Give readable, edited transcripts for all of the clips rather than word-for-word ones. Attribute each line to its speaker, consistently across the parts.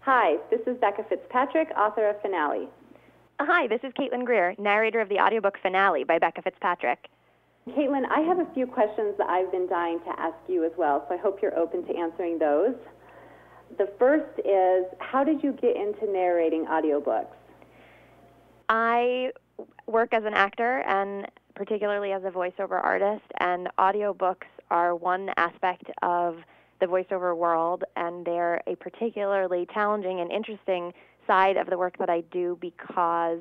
Speaker 1: Hi, this is Becca Fitzpatrick, author of Finale.
Speaker 2: Hi, this is Caitlin Greer, narrator of the audiobook Finale by Becca Fitzpatrick.
Speaker 1: Caitlin, I have a few questions that I've been dying to ask you as well, so I hope you're open to answering those. The first is, how did you get into narrating audiobooks?
Speaker 2: I work as an actor and particularly as a voiceover artist, and audiobooks are one aspect of the voiceover world, and they're a particularly challenging and interesting side of the work that I do because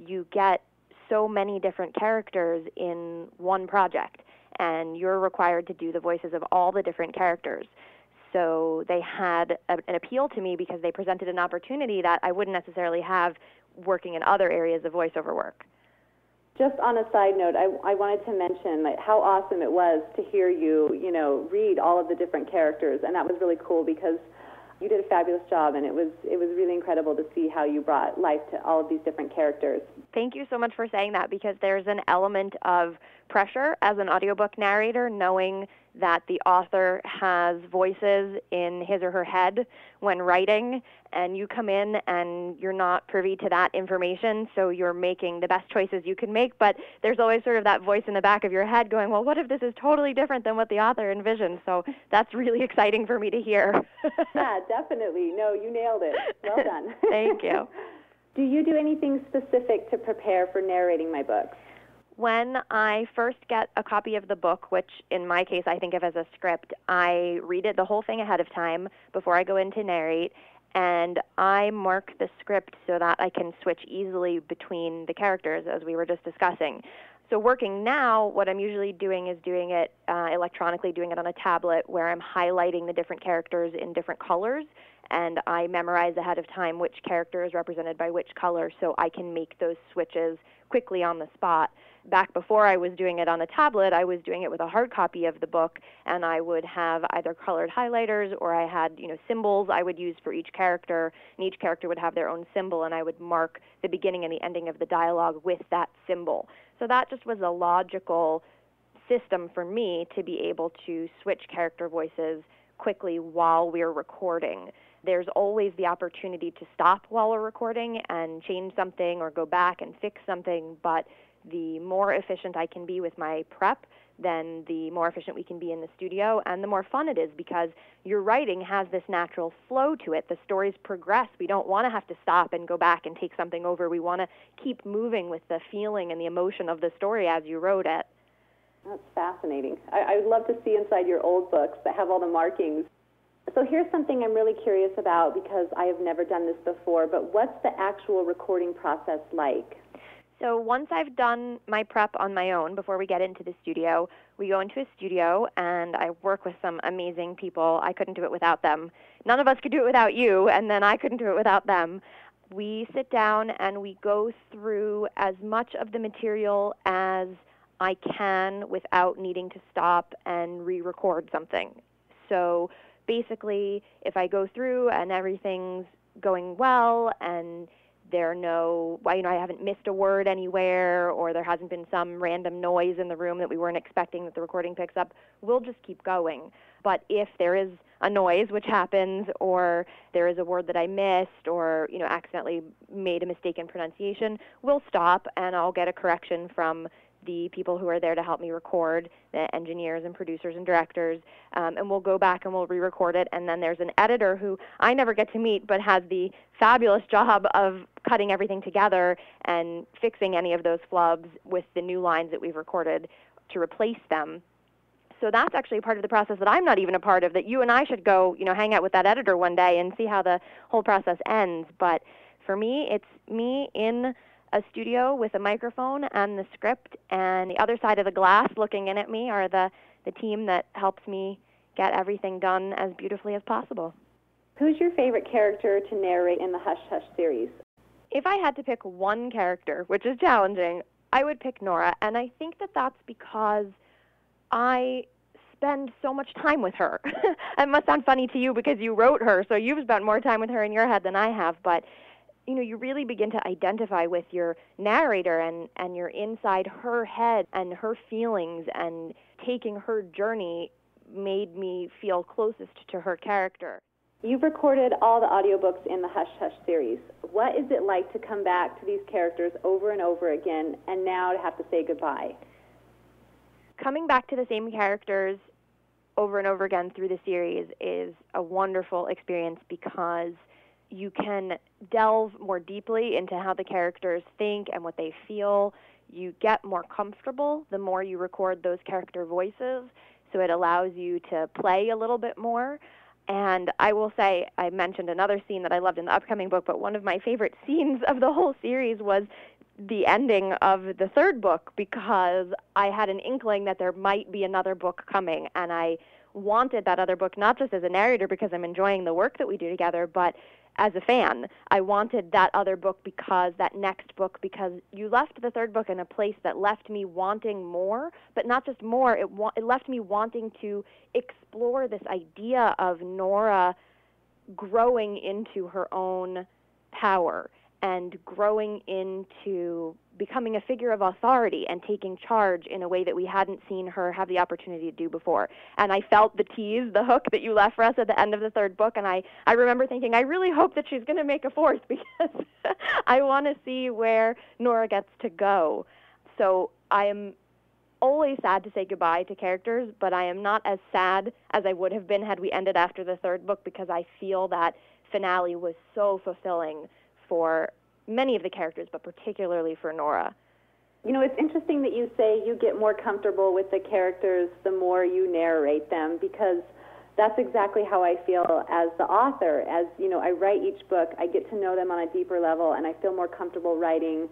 Speaker 2: you get so many different characters in one project, and you're required to do the voices of all the different characters. So they had an appeal to me because they presented an opportunity that I wouldn't necessarily have working in other areas of voiceover work.
Speaker 1: Just on a side note, I wanted to mention how awesome it was to hear you, read all of the different characters, and that was really cool because you did a fabulous job, and it was really incredible to see how you brought life to all of these different characters.
Speaker 2: Thank you so much for saying that, because there's an element of pressure as an audiobook narrator, knowing that the author has voices in his or her head when writing, and you come in and you're not privy to that information, so you're making the best choices you can make, but there's always sort of that voice in the back of your head going, well, what if this is totally different than what the author envisioned? So that's really exciting for me to hear.
Speaker 1: Yeah, definitely. No, you nailed it. Well done.
Speaker 2: Thank you.
Speaker 1: Do you do anything specific to prepare for narrating my books?
Speaker 2: When I first get a copy of the book, which in my case I think of as a script, I read it the whole thing ahead of time before I go in to narrate, and I mark the script so that I can switch easily between the characters, as we were just discussing. So working now, what I'm usually doing is doing it electronically, doing it on a tablet where I'm highlighting the different characters in different colors, and I memorize ahead of time which character is represented by which color so I can make those switches quickly on the spot. Back before I was doing it on a tablet, I was doing it with a hard copy of the book, and I would have either colored highlighters or I had, symbols I would use for each character, and each character would have their own symbol, and I would mark the beginning and the ending of the dialogue with that symbol. So that just was a logical system for me to be able to switch character voices quickly while we're recording. There's always the opportunity to stop while we're recording and change something or go back and fix something, but the more efficient I can be with my prep, then the more efficient we can be in the studio, and the more fun it is because your writing has this natural flow to it. The stories progress. We don't want to have to stop and go back and take something over. We want to keep moving with the feeling and the emotion of the story as you wrote it.
Speaker 1: That's fascinating. I would love to see inside your old books that have all the markings. So here's something I'm really curious about because I have never done this before, but what's the actual recording process like?
Speaker 2: So once I've done my prep on my own, before we get into the studio, we go into a studio, and I work with some amazing people. I couldn't do it without them. None of us could do it without you, and then I couldn't do it without them. We sit down, and we go through as much of the material as I can without needing to stop and re-record something. So basically, if I go through and everything's going well and I haven't missed a word anywhere, or there hasn't been some random noise in the room that we weren't expecting that the recording picks up, we'll just keep going. But if there is a noise, which happens, or there is a word that I missed, or accidentally made a mistake in pronunciation, we'll stop and I'll get a correction from the people who are there to help me record, the engineers and producers and directors, and we'll go back and we'll re-record it. And then there's an editor who I never get to meet but has the fabulous job of cutting everything together and fixing any of those flubs with the new lines that we've recorded to replace them. So that's actually a part of the process that I'm not even a part of, that you and I should go, hang out with that editor one day and see how the whole process ends. But for me, it's me in a studio with a microphone and the script, and the other side of the glass looking in at me are the team that helps me get everything done as beautifully as possible.
Speaker 1: Who's your favorite character to narrate in the Hush Hush series?
Speaker 2: If I had to pick one character, which is challenging, I would pick Nora, and I think that that's because I spend so much time with her. It must sound funny to you because you wrote her, so you've spent more time with her in your head than I have, but you really begin to identify with your narrator, and you're inside her head and her feelings, and taking her journey made me feel closest to her character.
Speaker 1: You've recorded all the audiobooks in the Hush Hush series. What is it like to come back to these characters over and over again and now to have to say goodbye?
Speaker 2: Coming back to the same characters over and over again through the series is a wonderful experience because you can delve more deeply into how the characters think and what they feel. You get more comfortable the more you record those character voices, so it allows you to play a little bit more. And I will say, I mentioned another scene that I loved in the upcoming book, but one of my favorite scenes of the whole series was the ending of the third book, because I had an inkling that there might be another book coming, and I wanted that other book not just as a narrator because I'm enjoying the work that we do together, but as a fan. I wanted that other book because that next book, because you left the third book in a place that left me wanting more, but not just more, it left me wanting to explore this idea of Nora growing into her own power and growing into becoming a figure of authority and taking charge in a way that we hadn't seen her have the opportunity to do before. And I felt the tease, the hook that you left for us at the end of the third book, and I remember thinking, I really hope that she's going to make a fourth because I want to see where Nora gets to go. So I am always sad to say goodbye to characters, but I am not as sad as I would have been had we ended after the third book, because I feel that finale was so fulfilling for many of the characters, but particularly for Nora.
Speaker 1: You know, it's interesting that you say you get more comfortable with the characters the more you narrate them, because that's exactly how I feel as the author. As, you know, I write each book, I get to know them on a deeper level, and I feel more comfortable writing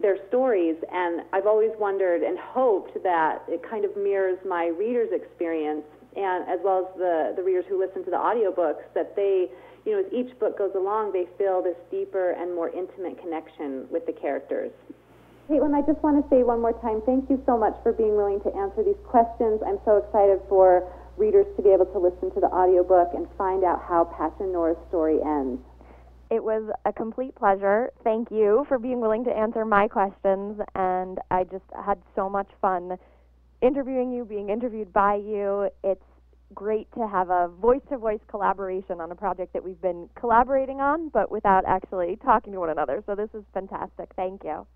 Speaker 1: their stories. And I've always wondered and hoped that it kind of mirrors my readers' experience, and as well as the readers who listen to the audiobooks, that they, you know, as each book goes along, they feel this deeper and more intimate connection with the characters. Caitlin, I just want to say one more time, thank you so much for being willing to answer these questions. I'm so excited for readers to be able to listen to the audiobook and find out how Patch and Nora's story ends.
Speaker 2: It was a complete pleasure. Thank you for being willing to answer my questions, and I just had so much fun interviewing you, being interviewed by you. It's great to have a voice-to-voice collaboration on a project that we've been collaborating on, but without actually talking to one another. So this is fantastic. Thank you.